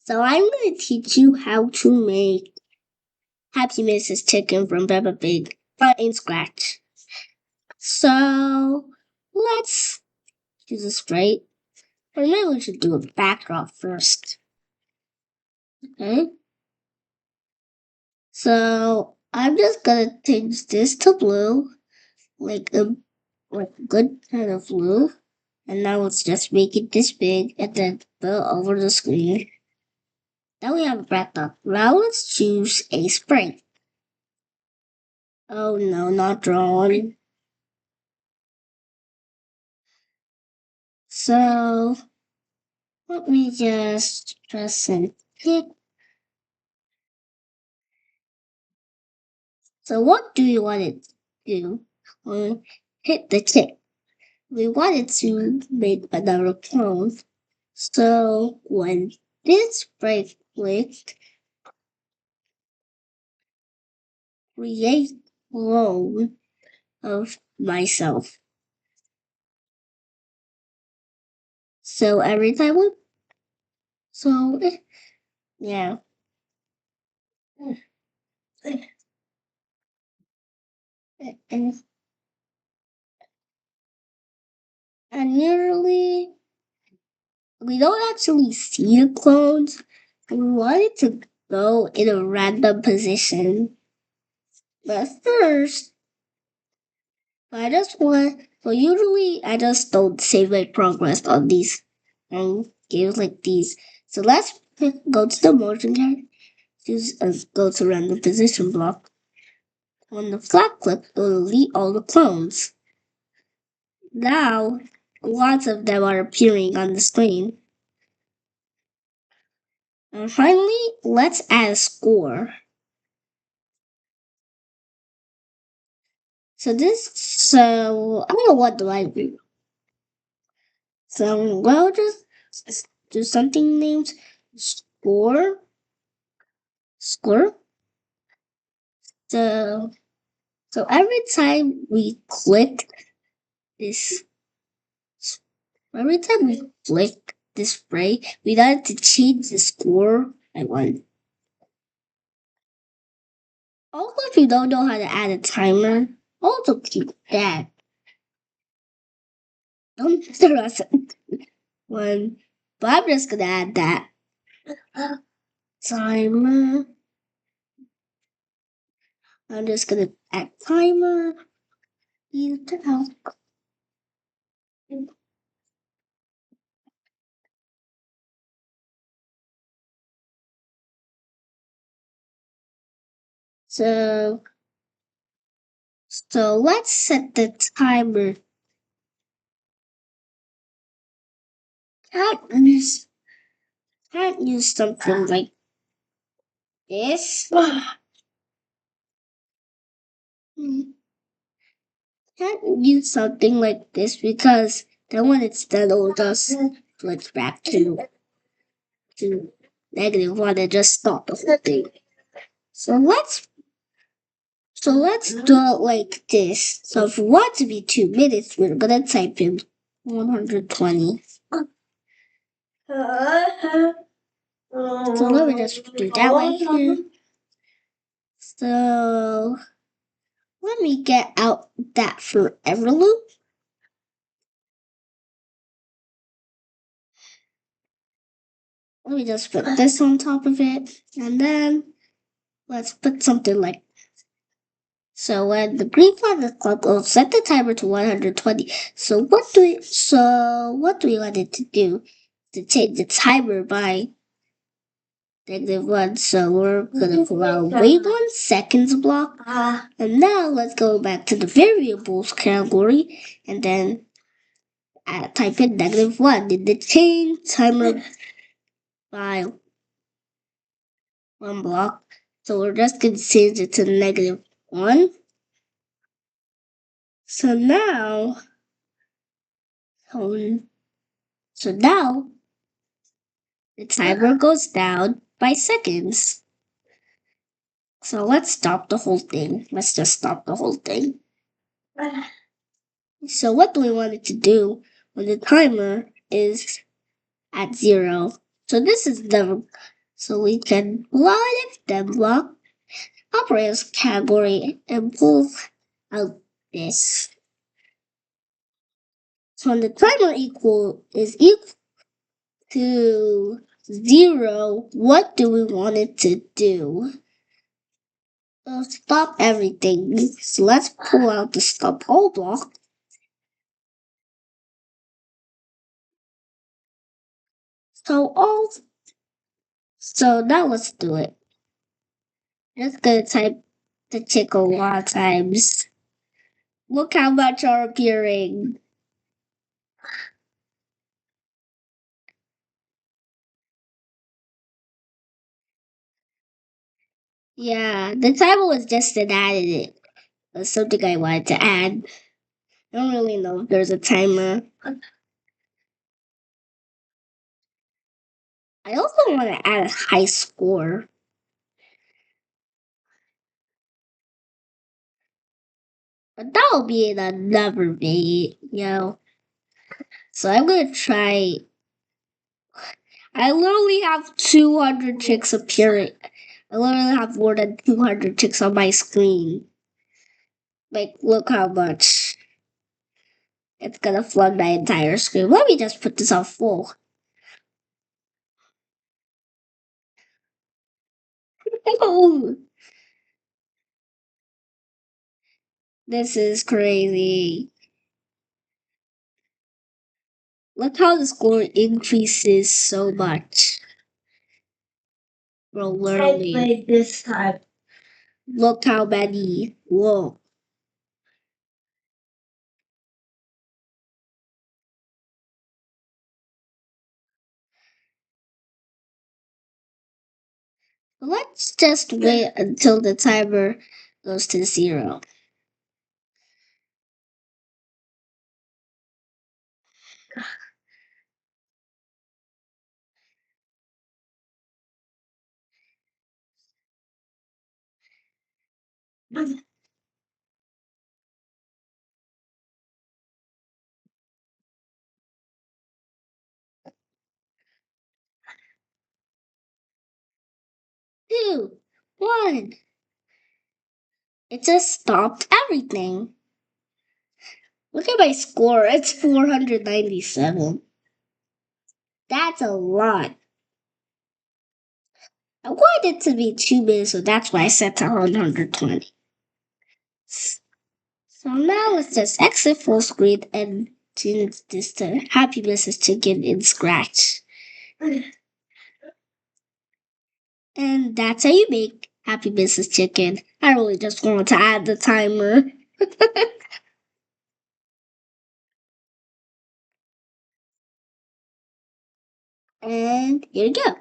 So I'm going to teach you how to make Happy Mrs. Chicken from Peppa Pig in Scratch. So let's do this straight. Or maybe we should do a backdrop first. Okay. So I'm just gonna change this to blue, like a good kind of blue. And now let's just make it this big and then put it over the screen. Now we have a backdrop. Now let's choose a spray. Oh no, not drawn. So let me just press and click. So what do we want it to do? When hit the tick, we want it to make another clone. So when this break clicked, create clone of myself. So every time we, so yeah. And, and usually we don't actually see the clones. We want it to go in a random position. But first, I just want. So usually, I just don't save my progress on these games like these. So let's go to the motion card. Choose go to random position block. When the flag click, it will delete all the clones. Now, lots of them are appearing on the screen. And finally, let's add a score. So I don't know what do I do. So we'll just do something named score. Score. So so every time we click this, every time we click this spray, we got to change the score by one. Also, if you don't know how to add a timer, also keep that. Don't the rest of one. But I'm just gonna add that timer. I'm just gonna add timer. So so let's set the timer. Can't use can't use something like this. Hmm, can't use something like this because then when it's done, it will just switch back to negative one and just stop the whole thing. So let's do it like this. So if we want to be 2 minutes, we're gonna type in 120. So let me just do that one here. So let me get out that forever loop. Let me just put this on top of it, and then let's put something like. So when the green flag is clock, we'll set the timer to 120. So what do we want it to do? To change the timer by -1. So we're gonna put our wait 1 seconds block. And now let's go back to the variables category and then type in -1. Did the change timer by 1 block? So we're just gonna change it to -1. So now, um, so now the timer goes down by seconds. So let's stop the whole thing. Let's just stop the whole thing. So what do we want it to do when the timer is at 0? So this is the So we can block it, then block operators category and pull out this. So when the timer is equal to 0, what do we want it to do? Stop everything. So let's pull out the stop all block. So all. So now let's do it. Just gonna type the check a lot of times. Look how much are appearing. Yeah, the timer was just an added it. That's something I wanted to add. I don't really know if there's a timer. I also want to add a high score. But that'll be in another video. So I'm gonna try. I literally have 200 chicks appearing. I literally have more than 200 chicks on my screen. Like, look how much. It's gonna flood my entire screen. Let me just put this on full. Oh, this is crazy. Look how the score increases so much. Bro, literally. Played this time. Look how many. Whoa. Let's just wait until the timer goes to 0. Two, one. It just stopped everything. Look at my score. It's 497. That's a lot. I wanted it to be 2 minutes, so that's why I set to 120. So now let's just exit full screen and change this to Happy Mrs. Chicken in Scratch. And that's how you make Happy Mrs. Chicken. I really just wanted to add the timer. And here you go.